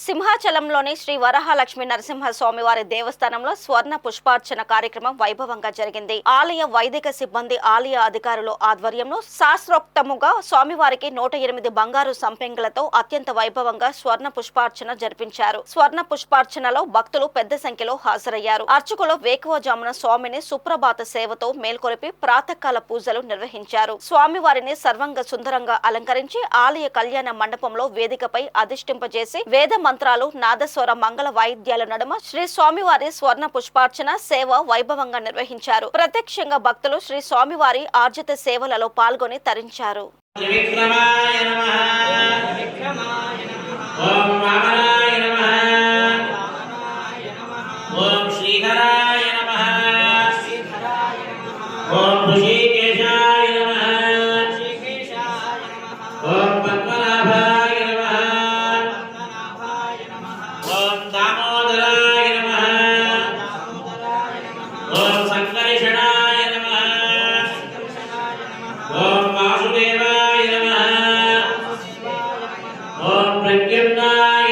సింహాచలంలోని శ్రీ వరహాలక్ష్మి నరసింహస్వామి వారి దేవస్థానంలో స్వర్ణ పుష్పార్చన కార్యక్రమం వైభవంగా జరిగింది. ఆలయ వైదిక సిబ్బంది, ఆలయ అధికారుల ఆధ్వర్యంలో శాస్త్రోక్తముగా స్వామివారికి 108 బంగారు సంపెంగలతో అత్యంత వైభవంగా స్వర్ణ పుష్పార్చన జరిపించారు. స్వర్ణ పుష్పార్చనలో భక్తులు పెద్ద సంఖ్యలో హాజరయ్యారు. అర్చకులు వేకువజామున స్వామిని సుప్రభాత సేవతో మేల్కొలిపి ప్రాతకాల పూజలు నిర్వహించారు. స్వామివారిని సర్వంగ సుందరంగా అలంకరించి ఆలయ కళ్యాణ మండపంలో వేదికపై అధిష్టింపజేసి వేద మంత్రాలు, నాదస్వర మంగళ వాయిద్యాల నడుమ శ్రీ స్వామివారి స్వర్ణ పుష్పార్చన సేవ వైభవంగా నిర్వహించారు. ప్రత్యక్షంగా భక్తులు శ్రీ స్వామివారి ఆర్జిత సేవలలో పాల్గొని తరించారు. ఓం ప్రద్యుమ్నాయ